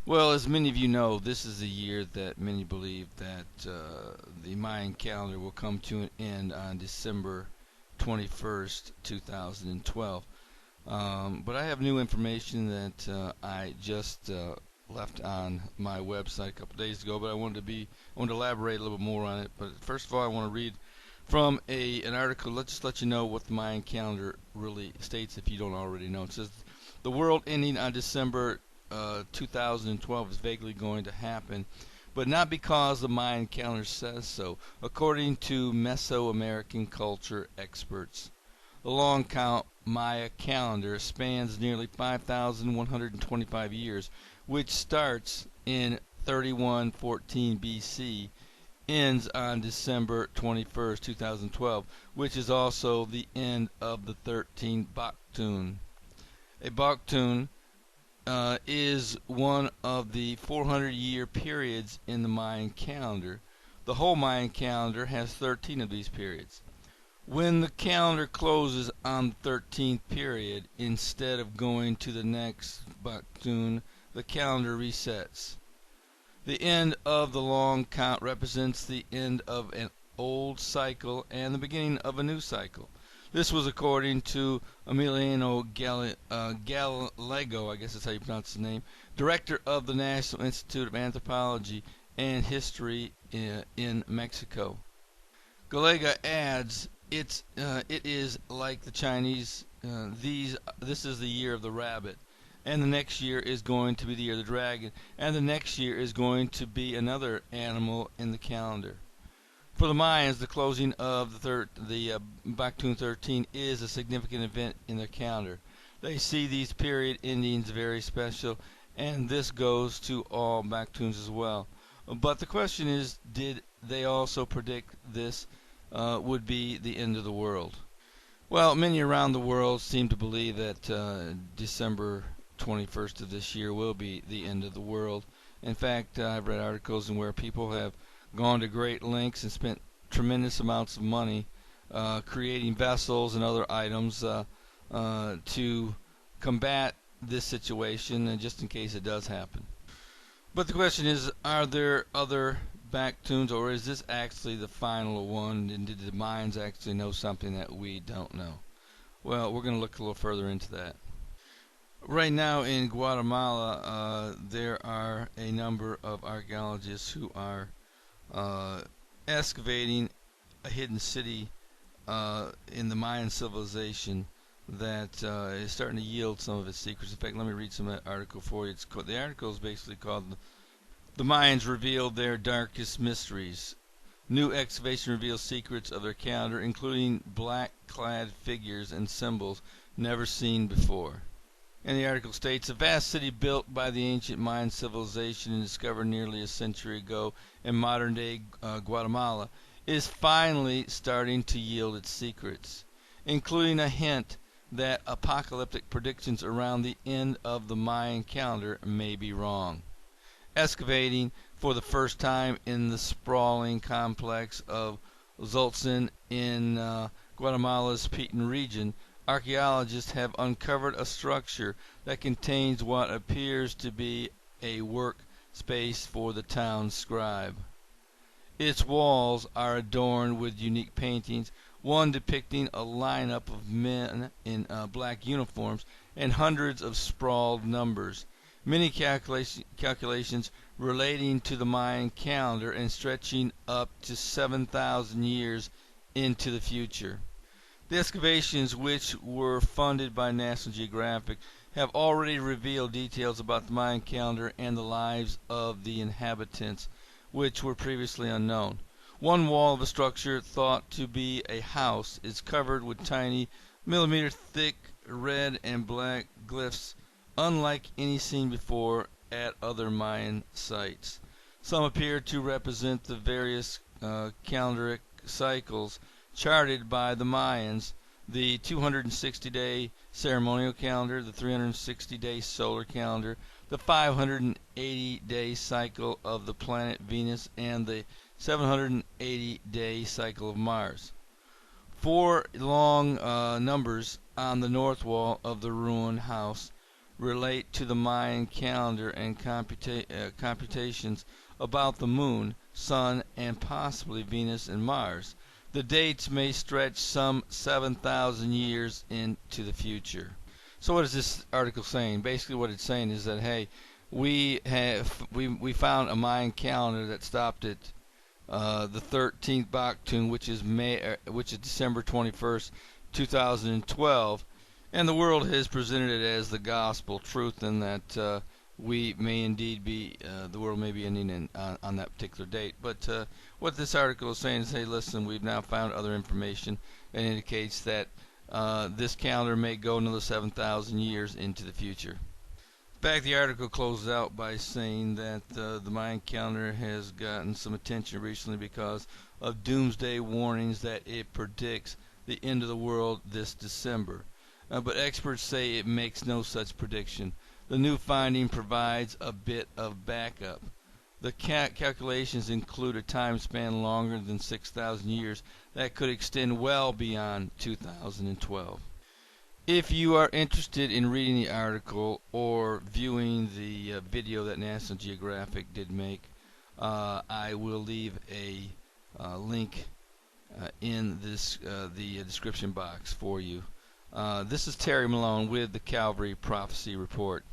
Well, as many of you know, this is the year that many believe that the Mayan calendar will come to an end on December 21st, 2012. But I have new information that I just left on my website a couple days ago. But I wanted to elaborate a little bit more on it. But first of all, I want to read from an article. Let's just let you know what the Mayan calendar really states if you don't already know. It says the world ending on December 2012 is vaguely going to happen, but not because the Mayan calendar says so, according to Mesoamerican culture experts. The long count Maya calendar spans nearly 5,125 years, which starts in 3114 BC, ends on December 21st, 2012, which is also the end of the 13th Baktun. A Baktun is one of the 400-year periods in the Mayan calendar. The whole Mayan calendar has 13 of these periods. When the calendar closes on the 13th period, instead of going to the next Baktun, the calendar resets. The end of the long count represents the end of an old cycle and the beginning of a new cycle. This was according to Emiliano Gallego, I guess that's how you pronounce his name, director of the National Institute of Anthropology and History in Mexico. Galega adds, it is like the Chinese. This is the year of the rabbit, and the next year is going to be the year of the dragon, and the next year is going to be another animal in the calendar. For the Mayans, the closing of the Baktun 13 is a significant event in their calendar. They see these period endings very special, and this goes to all Baktuns as well. But the question is, did they also predict this would be the end of the world? Well, many around the world seem to believe that December 21st of this year will be the end of the world. In fact, I've read articles in where people have gone to great lengths and spent tremendous amounts of money creating vessels and other items to combat this situation, and just in case it does happen. But the question is, are there other back tunes, or is this actually the final one? And did the Mayans actually know something that we don't know? Well, we're going to look a little further into that. Right now in Guatemala, there are a number of archaeologists who are uh, excavating a hidden city in the Mayan civilization that is starting to yield some of its secrets. In fact, let me read some article for you. The article is basically called "The Mayans Revealed Their Darkest Mysteries." New excavation reveals secrets of their calendar, including black-clad figures and symbols never seen before. And the article states, a vast city built by the ancient Mayan civilization and discovered nearly a century ago in modern-day Guatemala is finally starting to yield its secrets, including a hint that apocalyptic predictions around the end of the Mayan calendar may be wrong. Excavating for the first time in the sprawling complex of Zoltzin in Guatemala's Petén region, archaeologists have uncovered a structure that contains what appears to be a work space for the town's scribe. Its walls are adorned with unique paintings, one depicting a lineup of men in black uniforms and hundreds of sprawled numbers, many calculations relating to the Mayan calendar and stretching up to 7,000 years into the future. The excavations, which were funded by National Geographic, have already revealed details about the Mayan calendar and the lives of the inhabitants, which were previously unknown. One wall of the structure, thought to be a house, is covered with tiny, millimeter thick red and black glyphs, unlike any seen before at other Mayan sites. Some appear to represent the various calendaric cycles charted by the Mayans: the 260-day ceremonial calendar, the 360-day solar calendar, the 580-day cycle of the planet Venus, and the 780-day cycle of Mars. Four long numbers on the north wall of the ruined house relate to the Mayan calendar and computations about the moon, sun, and possibly Venus and Mars. The dates may stretch some 7,000 years into the future. So what is this article saying? Basically what it's saying is that, hey, we found a Mayan calendar that stopped at the 13th Baktun, which is December 21st, 2012, and the world has presented it as the gospel truth, and that we may indeed be the world may be ending on that particular date. But what this article is saying is, hey, listen, we've now found other information that indicates that this calendar may go another 7,000 years into the future. In fact, the article closes out by saying that the Mayan calendar has gotten some attention recently because of doomsday warnings that it predicts the end of the world this December. But experts say it makes no such prediction. The new finding provides a bit of backup. The calculations include a time span longer than 6,000 years that could extend well beyond 2012. If you are interested in reading the article or viewing the video that National Geographic did make, I will leave a link in the description box for you. This is Terry Malone with the Calvary Prophecy Report.